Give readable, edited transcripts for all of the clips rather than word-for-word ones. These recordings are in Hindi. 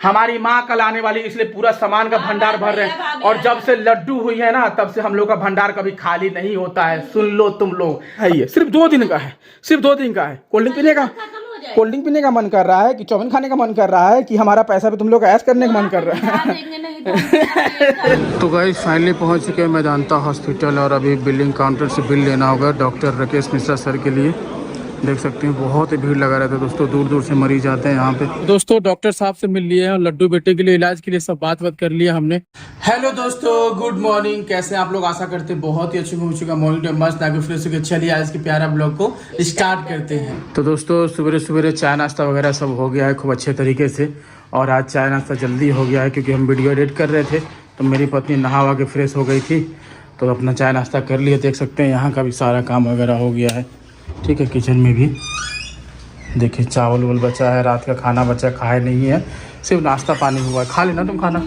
हमारी माँ कल आने वाली, इसलिए पूरा सामान का भंडार भर रहे हैं। और जब से लड्डू हुई है ना, तब से हम लोग का भंडार कभी खाली नहीं होता है। सुन लो तुम लोग, है ये सिर्फ 2 दिन का है, सिर्फ 2 दिन का है। कोल्ड ड्रिंक पीने का, कोल्ड ड्रिंक पीने का मन कर रहा है कि चाउमीन खाने का मन कर रहा है कि हमारा पैसा भी तुम लोग ऐश करने का मन कर रहा है। तो गाइस फाइनली पहुंच चुके हैं मेदांता हॉस्पिटल और अभी बिलिंग काउंटर से बिल लेना होगा डॉक्टर राकेश मिश्रा सर के लिए। देख सकते हैं बहुत ही भीड़ लगा रहता है दोस्तों, दूर दूर से मरीज आते हैं यहाँ पे। दोस्तों डॉक्टर साहब से मिल लिए हैं और लड्डू बेटे के लिए इलाज के लिए सब बात कर लिया हमने। हेलो दोस्तों, गुड मॉर्निंग। कैसे आप लोग? आशा करते हैं बहुत ही अच्छी हो चुका मॉर्निंग टाइम मस्त आगे फ्रेश होकर। चलिए आज के प्यारा ब्लॉग को स्टार्ट करते हैं। तो दोस्तों सवेरे सवेरे चाय नाश्ता वगैरह सब हो गया है खूब अच्छे तरीके से। और आज चाय नाश्ता जल्दी हो गया है क्योंकि हम वीडियो एडिट कर रहे थे, तो मेरी पत्नी नहा के फ्रेश हो गई थी, तो अपना चाय नाश्ता कर लिए। देख सकते हैं यहाँ का भी सारा काम वगैरह हो गया है। ठीक है, किचन में भी देखिए चावल वावल बचा है, रात का खाना बचा, खाए नहीं है, सिर्फ नाश्ता पानी हुआ है। खा लेना तुम खाना।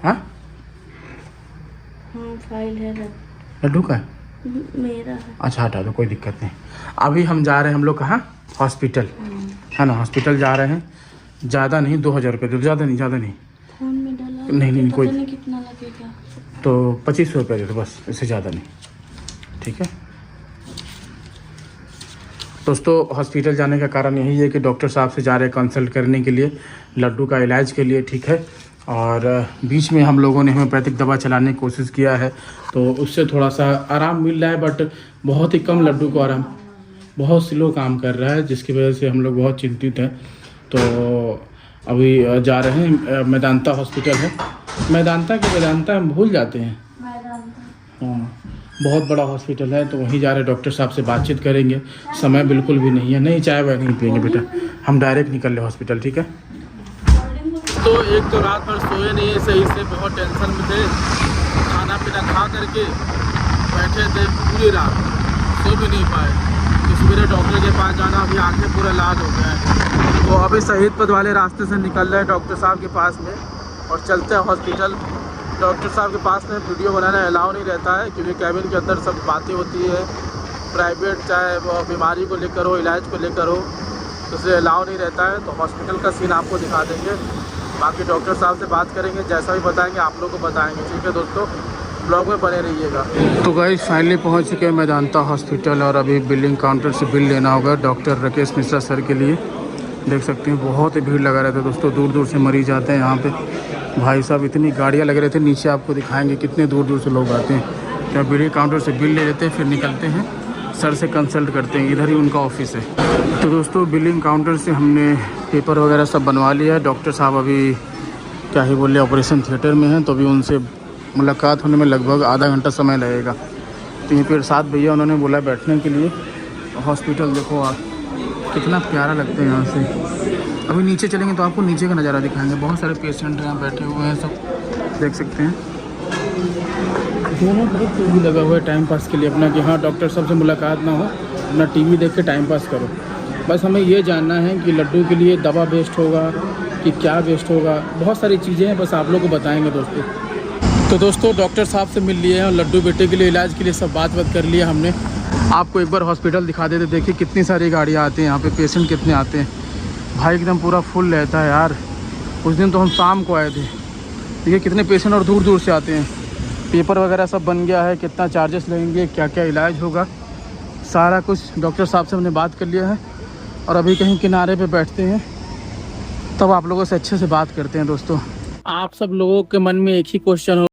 हाँ फाइल है लड्डू का मेरा है। अच्छा हटा दो, कोई दिक्कत नहीं। अभी हम जा रहे हैं, हम लोग कहाँ? हॉस्पिटल है ना, हॉस्पिटल जा रहे हैं। ज़्यादा नहीं, 2000 रुपये दो, ज़्यादा नहीं, ज़्यादा नहीं। फोन में डाला नहीं कोई नहीं, कितना लगेगा? तो 2500 रुपये दे दो बस, इससे ज़्यादा नहीं। ठीक है दोस्तों, हॉस्पिटल जाने का कारण यही है कि डॉक्टर साहब से जा रहे हैं कंसल्ट करने के लिए, लड्डू का इलाज के लिए। ठीक है, और बीच में हम लोगों ने होम्योपैथिक दवा चलाने की कोशिश किया है, तो उससे थोड़ा सा आराम मिल रहा है, बट बहुत ही कम लड्डू को आराम, बहुत स्लो काम कर रहा है, जिसकी वजह से हम लोग बहुत चिंतित हैं। तो अभी जा रहे हैं, मेदांता हॉस्पिटल है, मेदांता हम भूल जाते हैं। हाँ, बहुत बड़ा हॉस्पिटल है, तो वहीं जा रहे हैं। डॉक्टर साहब से बातचीत करेंगे, समय बिल्कुल भी नहीं है। नहीं चाय वाय नहीं पियेंगे बेटा, हम डायरेक्ट निकल रहे हॉस्पिटल। ठीक है, तो एक तो रात भर सोए नहीं है सही से, बहुत टेंशन में थे। खाना पीना खा करके बैठे थे पूरी रात, सो भी नहीं पाए। तो सवेरे डॉक्टर के पास जाना, अभी आंखें पूरा लाल हो गया है। तो अभी शहीद पथ वाले रास्ते से निकल रहे हैं डॉक्टर साहब के पास में और चलते हैं हॉस्पिटल। डॉक्टर साहब के पास में वीडियो बनाना अलाउ नहीं रहता है, क्योंकि कैबिन के अंदर सब बातें होती है प्राइवेट, चाहे वो बीमारी को लेकर हो, इलाज को लेकर हो, तो उसे अलाउ नहीं रहता है। तो हॉस्पिटल का सीन आपको दिखा देंगे, बाकी डॉक्टर साहब से बात करेंगे, जैसा भी बताएंगे आप लोग को बताएंगे। ठीक है दोस्तों, ब्लॉग में बने रहिएगा। तो गाइस फाइनली पहुंच चुके हैं मेदांता हॉस्पिटल और अभी बिलिंग काउंटर से बिल लेना होगा डॉक्टर राकेश मिश्रा सर के लिए। देख सकते हैं बहुत ही भीड़ लगा रहता है दोस्तों, दूर दूर से मरीज आते हैं यहाँ पे। भाई साहब इतनी गाड़ियाँ लग रहे थे, नीचे आपको दिखाएंगे कितने दूर दूर से लोग आते हैं। क्या बिलिंग काउंटर से बिल ले लेते हैं, फिर निकलते हैं, सर से कंसल्ट करते हैं, इधर ही उनका ऑफिस है। तो दोस्तों बिलिंग काउंटर से हमने पेपर वगैरह सब बनवा लिया है। डॉक्टर साहब अभी क्या ही बोले ऑपरेशन थिएटर में हैं, तो अभी उनसे मुलाकात होने में लगभग आधा घंटा समय लगेगा। तो यहीं पर 7 भैया उन्होंने बोला बैठने के लिए। हॉस्पिटल देखो आप, कितना प्यारा लगता है यहाँ से। अभी नीचे चलेंगे तो आपको नीचे का नज़ारा दिखाएंगे, बहुत सारे पेशेंट यहाँ बैठे हुए हैं, सब देख सकते हैं। दोनों तरफ टीवी लगा हुआ है टाइम पास के लिए अपना, कि हाँ डॉक्टर साहब से मुलाकात ना हो, अपना टीवी देख के टाइम पास करो। बस हमें ये जानना है कि लड्डू के लिए दवा बेस्ट होगा कि क्या बेस्ट होगा, बहुत सारी चीज़ें हैं, बस आप लोग को बताएंगे दोस्तों। तो दोस्तों डॉक्टर साहब से मिल लिए हैं और लड्डू बेटे के लिए इलाज के लिए सब बात कर लिया हमने। आपको एक बार हॉस्पिटल दिखा देते, देखिए कितनी सारी गाड़ियाँ आती हैं यहाँ पे, पेशेंट कितने आते हैं भाई, एकदम पूरा फुल रहता है यार। उस दिन तो हम शाम को आए थे, देखिए कितने पेशेंट और दूर दूर से आते हैं। पेपर वगैरह सब बन गया है, कितना चार्जेस लगेंगे, क्या क्या इलाज होगा, सारा कुछ डॉक्टर साहब से हमने बात कर लिया है। और अभी कहीं किनारे पे बैठते हैं, तब आप लोगों से अच्छे से बात करते हैं। दोस्तों आप सब लोगों के मन में एक ही क्वेश्चन हो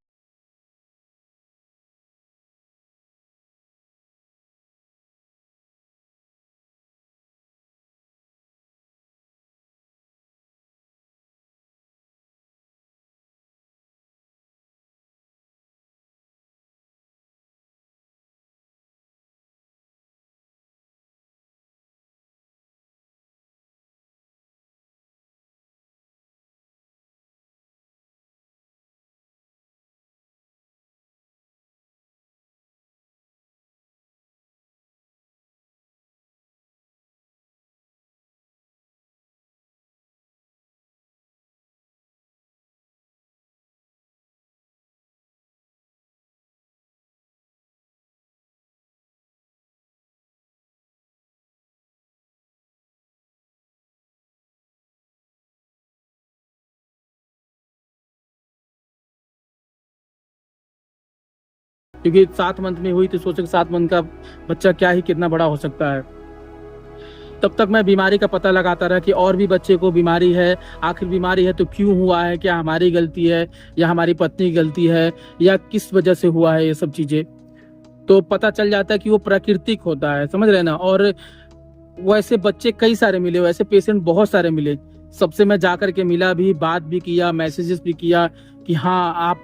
क्योंकि 7 मंथ में हुई तो सोचो 7 मंथ का बच्चा क्या ही कितना बड़ा हो सकता है। तब तक मैं बीमारी का पता लगाता रहा कि और भी बच्चे को बीमारी है, आखिर बीमारी है तो क्यों हुआ है, क्या हमारी गलती है या हमारी पत्नी की गलती है या किस वजह से हुआ है, ये सब चीज़ें तो पता चल जाता है कि वो प्राकृतिक होता है, समझ रहे हैं ना। और वैसे बच्चे कई सारे मिले, वैसे पेशेंट बहुत सारे मिले, सबसे मैं जा कर के मिला भी, बात भी किया, मैसेजेस भी किया कि हाँ आप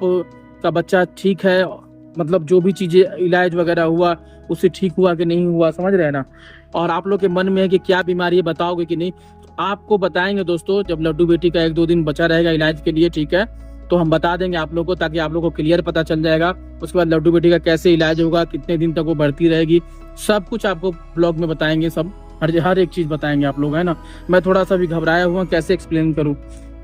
का बच्चा ठीक है, मतलब जो भी चीज़ें इलाज वगैरह हुआ उससे ठीक हुआ कि नहीं हुआ, समझ रहे हैं ना। और आप लोग के मन में है कि क्या बीमारी है बताओगे कि नहीं, आपको बताएंगे दोस्तों जब लड्डू बेटी का 1-2 दिन बचा रहेगा इलाज के लिए, ठीक है, तो हम बता देंगे आप लोग को, ताकि आप लोग को क्लियर पता चल जाएगा। उसके बाद लड्डू बेटी का कैसे इलाज होगा, कितने दिन तक वो भर्ती रहेगी, सब कुछ आपको ब्लॉग में बताएंगे, सब हर एक चीज़ बताएंगे आप लोग, है ना। मैं थोड़ा सा भी घबराया हुआ, कैसे एक्सप्लेन करूँ।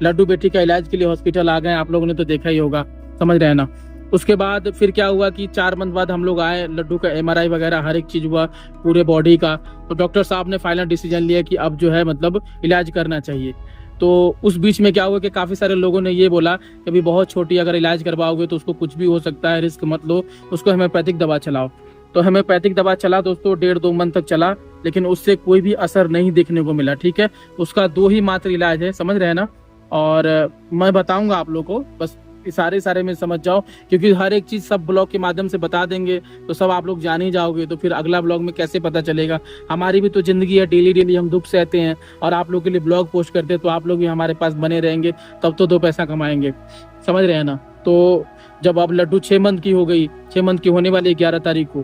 लड्डू बेटी का इलाज के लिए हॉस्पिटल आ गए, आप लोगों ने तो देखा ही होगा, समझ रहे हैं ना। उसके बाद फिर क्या हुआ कि 4 मंथ बाद हम लोग आए, लड्डू का MRI वगैरह हर एक चीज़ हुआ पूरे बॉडी का, तो डॉक्टर साहब ने फाइनल डिसीजन लिया कि अब जो है मतलब इलाज करना चाहिए। तो उस बीच में क्या हुआ कि काफ़ी सारे लोगों ने ये बोला कि अभी बहुत छोटी, अगर इलाज करवाओगे तो उसको कुछ भी हो सकता है, रिस्क मत लो, उसको होम्योपैथिक दवा चलाओ। तो होम्योपैथिक दवा चला दोस्तों, 1.5-2 मंथ तक चला, लेकिन उससे कोई भी असर नहीं देखने को मिला, ठीक है। उसका 2 ही मात्र इलाज है, समझ रहे हैं ना। और मैं बताऊंगा आप लोग को, बस सारे में समझ जाओ, क्योंकि हर एक चीज़ सब ब्लॉग के माध्यम से बता देंगे तो सब आप लोग जान ही जाओगे, तो फिर अगला ब्लॉग में कैसे पता चलेगा। हमारी भी तो ज़िंदगी है, डेली हम दुख सहते हैं और आप लोग के लिए ब्लॉग पोस्ट करते हैं, तो आप लोग भी हमारे पास बने रहेंगे, तब तो 2 पैसा कमाएंगे, समझ रहे हैं ना। तो जब अब लड्डू 6 मंथ की हो गई, 6 मंथ की होने वाली 11 तारीख को,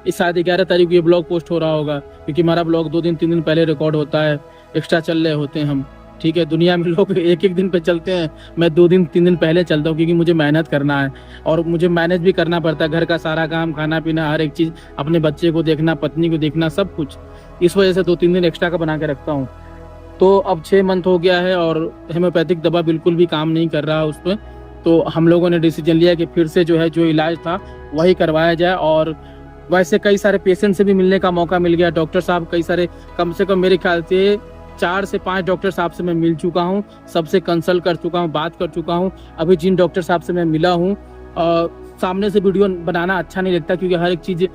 इस शायद 11 तारीख को ये ब्लॉग पोस्ट हो रहा होगा, क्योंकि हमारा ब्लॉग 2-3 दिन पहले रिकॉर्ड होता है, एक्स्ट्रा चल रहे होते हैं हम, ठीक है। दुनिया में लोग 1-1 दिन पे चलते हैं, मैं 2-3 दिन पहले चलता हूँ, क्योंकि मुझे मेहनत करना है और मुझे मैनेज भी करना पड़ता है, घर का सारा काम, खाना पीना, हर एक चीज़, अपने बच्चे को देखना, पत्नी को देखना, सब कुछ, इस वजह से 2-3 दिन एक्स्ट्रा का बना के रखता हूँ। तो अब 6 मंथ हो गया है और होम्योपैथिक दवा बिल्कुल भी काम नहीं कर रहा है उसमें, तो हम लोगों ने डिसीजन लिया कि फिर से जो है जो इलाज था वही करवाया जाए। और वैसे कई सारे पेशेंट से भी मिलने का मौका मिल गया, डॉक्टर साहब कई सारे, कम से कम मेरे ख्याल से 4 से 5 डॉक्टर साहब से मैं मिल चुका हूँ, सबसे कंसल्ट कर चुका हूँ, बात कर चुका हूँ। अभी जिन डॉक्टर साहब से मैं मिला हूँ, सामने से वीडियो बनाना अच्छा नहीं लगता, क्योंकि हर एक चीज़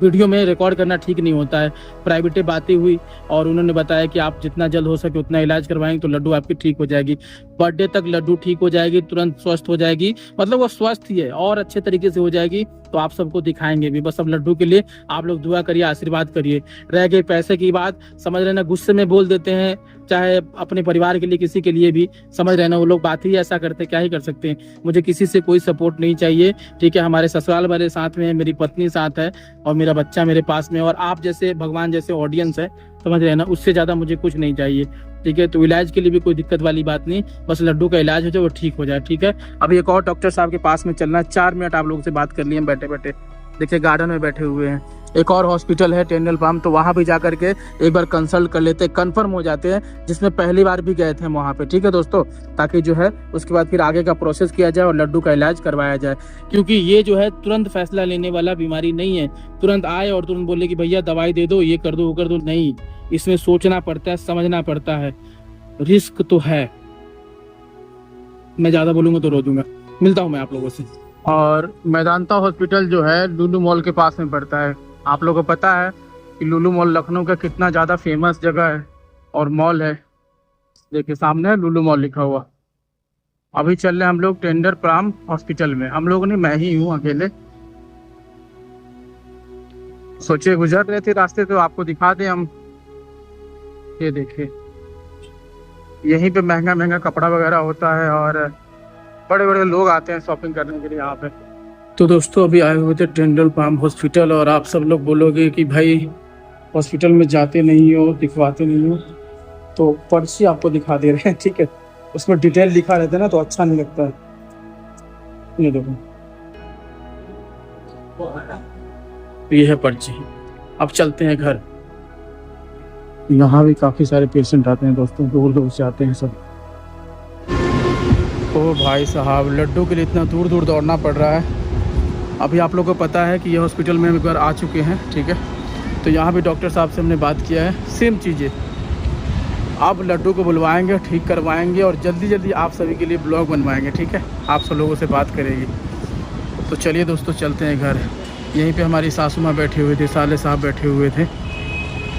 वीडियो में रिकॉर्ड करना ठीक नहीं होता है। प्राइवेट बातें हुई और उन्होंने बताया कि आप जितना जल्द हो सके उतना इलाज करवाएंगे तो लड्डू आपकी ठीक हो जाएगी, बर्थडे तक लड्डू ठीक हो जाएगी, तुरंत स्वस्थ हो जाएगी, मतलब वो स्वस्थ ही है और अच्छे तरीके से हो जाएगी। तो आप सबको दिखाएंगे भी, बस अब लड्डू के लिए आप लोग दुआ करिए, आशीर्वाद करिए। रह गई पैसे की बात, समझ रहे ना, गुस्से में बोल देते हैं, चाहे अपने परिवार के लिए, किसी के लिए भी, समझ रहे ना, वो लोग बात ही ऐसा करते, क्या ही कर सकते हैं। मुझे किसी से कोई सपोर्ट नहीं चाहिए, ठीक है। हमारे ससुराल वाले साथ में है, मेरी पत्नी साथ है और मेरा बच्चा मेरे पास में, और आप जैसे भगवान जैसे ऑडियंस है, समझ रहे ना, उससे ज़्यादा मुझे कुछ नहीं चाहिए, ठीक है। तो इलाज के लिए भी कोई दिक्कत वाली बात नहीं, बस लड्डू का इलाज हो जाए, वो ठीक हो जाए, ठीक है। अभी एक और डॉक्टर साहब के पास में चलना है, 4 मिनट आप लोगों से बात कर लिए हम बैठे बैठे, देखिए गार्डन में बैठे हुए हैं। एक और हॉस्पिटल है टेंडल पाम, तो वहाँ भी जा करके एक बार कंसल्ट कर लेते हैं, कंफर्म हो जाते हैं, जिसमें पहली बार भी गए थे हम वहाँ पे, ठीक है दोस्तों, ताकि जो है उसके बाद फिर आगे का प्रोसेस किया जाए और लड्डू का इलाज करवाया जाए। क्योंकि ये जो है तुरंत फैसला लेने वाला बीमारी नहीं है, तुरंत आए और तुरंत बोले कि भैया दवाई दे दो, ये कर दो, वो कर दो, नहीं, इसमें सोचना पड़ता है, समझना पड़ता है, रिस्क तो है। मैं ज़्यादा बोलूँगा तो रो दूंगा। मिलता हूँ मैं आप लोगों से। और मैदानता हॉस्पिटल जो है लुलु मॉल के पास में पड़ता है। आप लोगों को पता है कि लुलु मॉल लखनऊ का कितना ज़्यादा फेमस जगह है और मॉल है, देखिए सामने लुलु मॉल लिखा हुआ। अभी चल रहे हम लोग टेंडर पाम हॉस्पिटल में, हम लोगों ने, मैं ही हूँ अकेले, सोचे गुजर रहे थे रास्ते तो आपको दिखा दें हम। ये देखिए यहीं पे महंगा महंगा कपड़ा वगैरह होता है और बड़े बड़े लोग आते हैं शॉपिंग करने के लिए यहाँ पे। तो दोस्तों अभी आए हुए थे टेंडल पाम हॉस्पिटल, और आप सब लोग बोलोगे कि भाई हॉस्पिटल में जाते नहीं हो, दिखवाते नहीं हो, तो पर्ची आपको दिखा दे रहे हैं, ठीक है। उसमें डिटेल लिखा रहता है ना, तो अच्छा नहीं लगता है। ये देखो, ये है पर्ची। अब चलते हैं घर। यहाँ भी काफ़ी सारे पेशेंट आते हैं दोस्तों, दूर दूर से आते हैं सब। ओ भाई साहब, लड्डू के लिए इतना दूर दूर दौड़ना पड़ रहा है। अभी आप लोगों को पता है कि ये हॉस्पिटल में हम एक बार आ चुके हैं, ठीक है। तो यहाँ भी डॉक्टर साहब से हमने बात किया है, सेम चीज़ें। आप लड्डू को बुलवाएंगे, ठीक करवाएंगे और जल्दी जल्दी आप सभी के लिए ब्लॉग बनवाएंगे, ठीक है। आप सब लोगों से बात करेंगे। तो चलिए दोस्तों चलते हैं घर। यहीं पे हमारी सासू माँ बैठे हुए थे, साले साहब बैठे हुए थे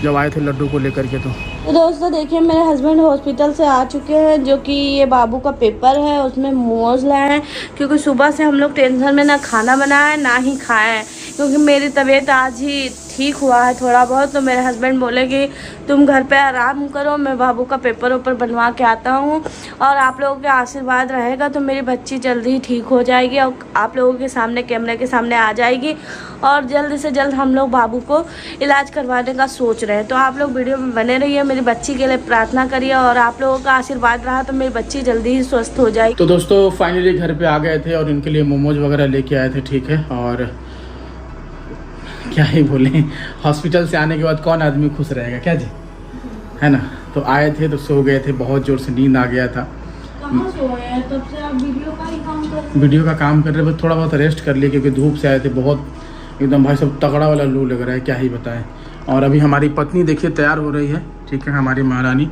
जब आए थे लड्डू को लेकर के। तो दोस्तों देखिए मेरे हस्बैंड हॉस्पिटल से आ चुके हैं, जो कि ये बाबू का पेपर है उसमें मोमोज लाए हैं, क्योंकि सुबह से हम लोग टेंशन में ना खाना बनाया है ना ही खाया है, क्योंकि मेरी तबीयत आज ही ठीक हुआ है थोड़ा बहुत। तो मेरे हस्बैंड बोले कि तुम घर पे आराम करो, मैं बाबू का पेपर ऊपर बनवा के आता हूँ, और आप लोगों के आशीर्वाद रहेगा तो मेरी बच्ची जल्दी ही ठीक हो जाएगी और आप लोगों के सामने कैमरे के सामने आ जाएगी, और जल्द से जल्द हम लोग बाबू को इलाज करवाने का सोच रहे हैं। तो आप लोग वीडियो में बने रहिए, मेरी बच्ची के लिए प्रार्थना करिए, और आप लोगों का आशीर्वाद रहा तो मेरी बच्ची जल्दी ही स्वस्थ हो जाएगी। तो दोस्तों फाइनली घर पे आ गए थे और इनके लिए मोमोज वगैरह लेके आए थे, ठीक है। और क्या ही बोले, हॉस्पिटल से आने के बाद कौन आदमी खुश रहेगा, क्या जी, है ना। तो आए थे तो सो गए थे, बहुत ज़ोर से नींद आ गया था। कहाँ सोए हैं? तब से आप वीडियो का ही काम कर रहे हैं? वीडियो का काम कर रहे थे, थोड़ा बहुत रेस्ट कर लिए क्योंकि धूप से आए थे, बहुत एकदम भाई सब तगड़ा वाला लू लग रहा है, क्या ही बताएं। और अभी हमारी पत्नी देखिए तैयार हो रही है, ठीक है। हमारी महारानी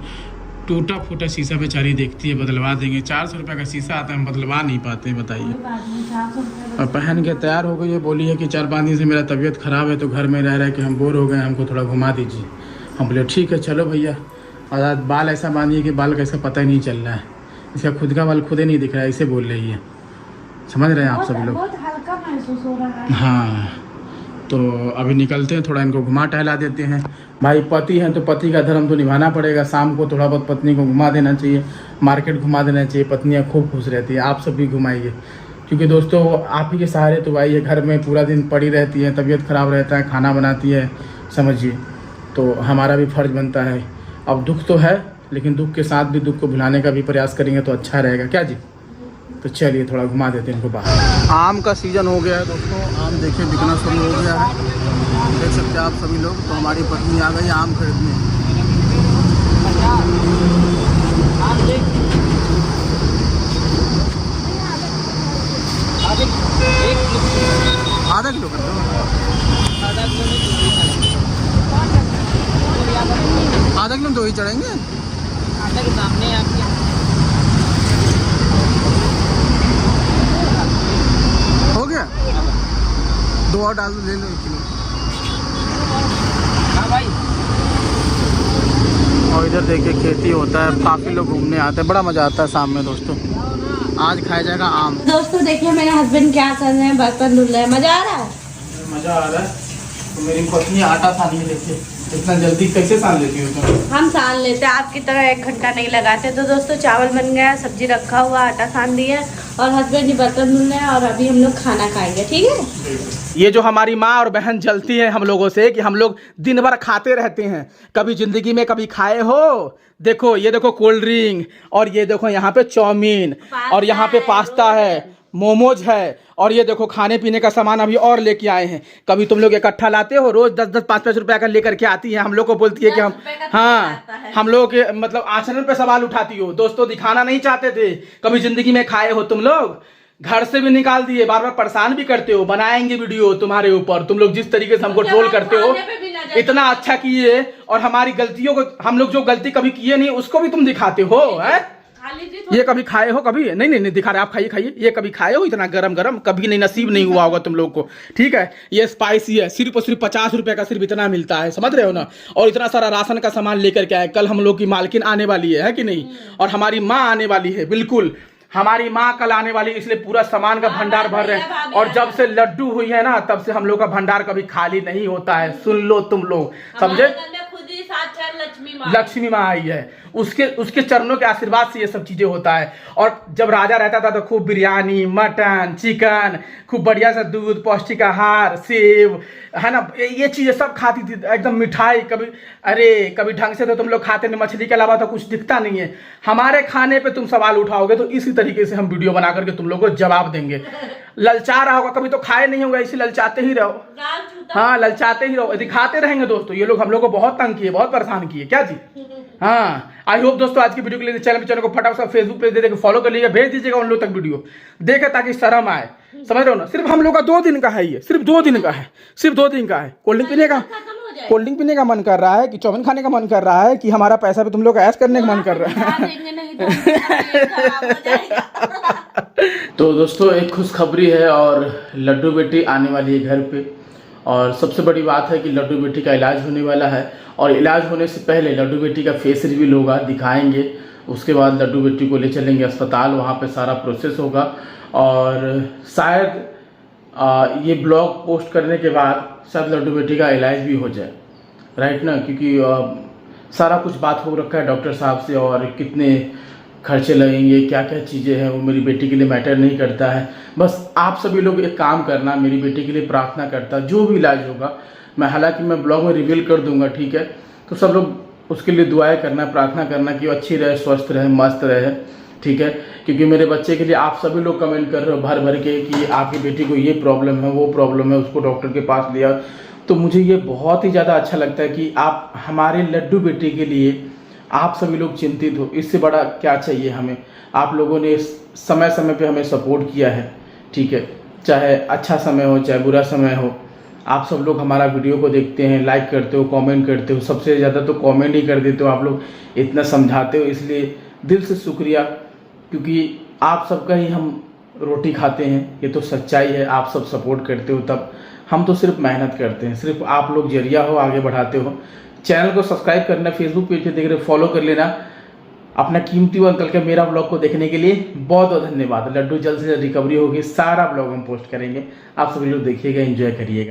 टूटा फूटा शीशा बेचारी देखती है, बदलवा देंगे। 400 रुपये का शीशा आता है, हम बदलवा नहीं पाते हैं, बताइए। और पहन के तैयार हो गई है, बोली है कि 4-5 दिन से मेरा तबीयत ख़राब है तो घर में रह के हम बोर हो गए, हमको थोड़ा घुमा दीजिए। हम बोले ठीक है चलो भैया। और बाल ऐसा बांधिए कि बाल कैसा पता ही नहीं चल रहा है, इसका खुद का बाल खुद ही नहीं दिख रहा है, इसे बोल रही है। समझ रहे हैं आप सभी लोग? बहुत हल्का महसूस हो रहा है। हाँ, तो अभी निकलते हैं, थोड़ा इनको घुमा टहला देते हैं। भाई पति हैं तो पति का धर्म तो निभाना पड़ेगा, शाम को थोड़ा बहुत पत्नी को घुमा देना चाहिए, मार्केट घुमा देना चाहिए। पत्नियां खूब खुश रहती है, आप सब भी घुमाइए, क्योंकि दोस्तों आप ही के सहारे तो भाई ये घर में पूरा दिन पड़ी रहती है, तबीयत ख़राब रहता है, खाना बनाती है, समझिए। तो हमारा भी फ़र्ज़ बनता है। अब दुख तो है, लेकिन दुख के साथ भी दुख को भुलाने का भी प्रयास करेंगे तो अच्छा रहेगा, क्या जी। तो चलिए थोड़ा घुमा देते हैं इनको बाहर। आम का सीज़न हो गया है दोस्तों, आम देखिए बिकना शुरू हो गया है, देख सकते हैं आप सभी लोग। तो हमारी पत्नी आ गई आम खरीदने। आधा किलो कर दो, आधा किलो दो ही चढ़ेंगे, आधा के सामने आपके। हो गया, 2 और डाल दो, ले लो 1 किलो। हाँ भाई। और इधर देखिए खेती होता है, काफ़ी लोग घूमने आते हैं, बड़ा मज़ा आता है शाम में दोस्तों। आज खाया जाएगा आम। दोस्तों देखिए मेरे हस्बैंड क्या कर रहे हैं, बर्तन धुल रहे हैं। मजा आ रहा है? मज़ा आ रहा है। तो मेरी पत्नी आटा सानी है, देखिए इतना जल्दी कैसे सान लेती हो तुम? हम सान लेते हैं, आपकी तरह 1 घंटा नहीं लगाते। तो दोस्तों चावल बन गया, सब्जी रखा हुआ, आटा सान दिया, और हस्बैंड जी बर्तन धुल रहे हैं, और अभी हम लोग खाना खाएंगे, ठीक है। ये जो हमारी माँ और बहन जलती है हम लोगों से कि हम लोग दिन भर खाते रहते हैं, कभी जिंदगी में कभी खाए हो? देखो ये देखो कोल्ड ड्रिंक, और ये देखो यहाँ पे चाउमीन, और यहाँ पे पास्ता है, मोमोज है, और ये देखो खाने पीने का सामान अभी और लेके आए हैं। कभी तुम लोग इकट्ठा लाते हो, रोज 10-10 5-5 रुपए का लेकर के आती है, हम लोग को बोलती है कि हम, हाँ हम लोग के मतलब आचरण पे सवाल उठाती हो। दोस्तों दिखाना नहीं चाहते थे, कभी जिंदगी में खाए हो तुम लोग? घर से भी निकाल दिए, बार बार परेशान भी करते हो, बनाएंगे वीडियो तुम्हारे ऊपर। तुम लोग जिस तरीके से हमको ट्रोल करते हो, इतना अच्छा किए, और हमारी गलतियों को, हम लोग जो गलती कभी किए नहीं उसको भी तुम दिखाते हो, है? ये कभी खाए हो? कभी नहीं नहीं नहीं दिखा रहे, आप खाइए खाइए। ये कभी खाए हो इतना गरम गरम? कभी नहीं, नसीब नहीं हुआ होगा तुम लोग को, ठीक है। ये स्पाइसी है, सिर्फ और सिर्फ 50 रुपए का सिर्फ इतना मिलता है, समझ रहे हो ना। और इतना सारा राशन का सामान लेकर के आए। कल हम लोग की मालकिन आने वाली है कि नहीं, और हमारी माँ आने वाली है, बिल्कुल हमारी माँ कल आने वाली, इसलिए पूरा सामान का भंडार भर रहे हैं। और जब से लड्डू हुई है ना, तब से हम लोग का भंडार कभी खाली नहीं होता है, सुन लो तुम लोग, समझे। लक्ष्मी माँ आई है, उसके चरणों के आशीर्वाद से ये सब चीजें होता है। और जब राजा रहता था तो खूब बिरयानी, मटन, चिकन, खूब बढ़िया सा दूध, पौष्टिक आहार, सेब, है ना, ये चीजें सब खाती थी, एकदम मिठाई। कभी ढंग से तो तुम लोग खाते नहीं, मछली के अलावा तो कुछ दिखता नहीं है। हमारे खाने पे तुम सवाल उठाओगे तो इसी तरीके से हम वीडियो बना करके तुम लोग को जवाब देंगे। ललचा रहा होगा, कभी तो खाए नहीं होगा, इसी ललचाते ही रहो। हाँ ललचाते ही रहो, दिखाते रहेंगे दोस्तों। ये लोग हम लोग को बहुत तंग किए, बहुत परेशान किए, क्या जी। हाँ आई होप दोस्तों आज की वीडियो के लिए चैनल को फटाफट फेसबुक पे दे फॉलो कर लीजिए, भेज दीजिएगा उन लोग तक वीडियो देखे, ताकि शर्म आए, समझ रहे हो ना। सिर्फ हम लोग का 2 दिन का है, ये सिर्फ 2 दिन का है, सिर्फ 2 दिन का है। कोल्ड ड्रिंक पीने का मन कर रहा है कि चाउमीन खाने का मन कर रहा है कि हमारा पैसा भी तुम लोग का ऐश करने का मन कर रहा है। तो दोस्तों एक खुशखबरी है और लड्डू बेटी आने वाली है घर पे। और सबसे बड़ी बात है कि लड्डू बेटी का इलाज होने वाला है और इलाज होने से पहले लड्डू बेटी का फेस रिवील होगा, दिखाएंगे। उसके बाद लड्डू बेटी को ले चलेंगे अस्पताल, वहाँ पे सारा प्रोसेस होगा और शायद ये ब्लॉग पोस्ट करने के बाद शायद लड्डू बेटी का इलाज भी हो जाए, राइट ना, क्योंकि सारा कुछ बात हो रखा है डॉक्टर साहब से और कितने खर्चे लगेंगे, क्या क्या चीज़ें हैं, वो मेरी बेटी के लिए मैटर नहीं करता है। बस आप सभी लोग एक काम करना, मेरी बेटी के लिए प्रार्थना करता, जो भी इलाज होगा मैं हालांकि मैं ब्लॉग में रिवील कर दूंगा, ठीक है। तो सब लोग उसके लिए दुआएं करना, प्रार्थना करना कि वो अच्छी रहे, स्वस्थ रहे, मस्त रहे, ठीक है। क्योंकि मेरे बच्चे के लिए आप सभी लोग कमेंट कर रहे हो भर भर के कि आपकी बेटी को ये प्रॉब्लम है, वो प्रॉब्लम है, उसको डॉक्टर के पास लिया। तो मुझे ये बहुत ही ज़्यादा अच्छा लगता है कि आप हमारे लड्डू बेटी के लिए आप सभी लोग चिंतित हो। इससे बड़ा क्या चाहिए हमें। आप लोगों ने समय समय पे हमें सपोर्ट किया है, ठीक है, चाहे अच्छा समय हो चाहे बुरा समय हो। आप सब लोग हमारा वीडियो को देखते हैं, लाइक करते हो, कमेंट करते हो, सबसे ज़्यादा तो कमेंट ही कर देते हो आप लोग, इतना समझाते हो, इसलिए दिल से शुक्रिया। क्योंकि आप सबका ही हम रोटी खाते हैं, ये तो सच्चाई है। आप सब सपोर्ट करते हो तब, हम तो सिर्फ मेहनत करते हैं, सिर्फ आप लोग जरिया हो, आगे बढ़ाते हो। चैनल को सब्सक्राइब करना, फेसबुक पेज पे देख रहे हो फॉलो कर लेना। अपना कीमती वक्त निकल के मेरा ब्लॉग को देखने के लिए बहुत बहुत धन्यवाद। लड्डू जल्द से जल्द रिकवरी होगी, सारा ब्लॉग हम पोस्ट करेंगे, आप सभी लोग देखिएगा, एंजॉय करिएगा।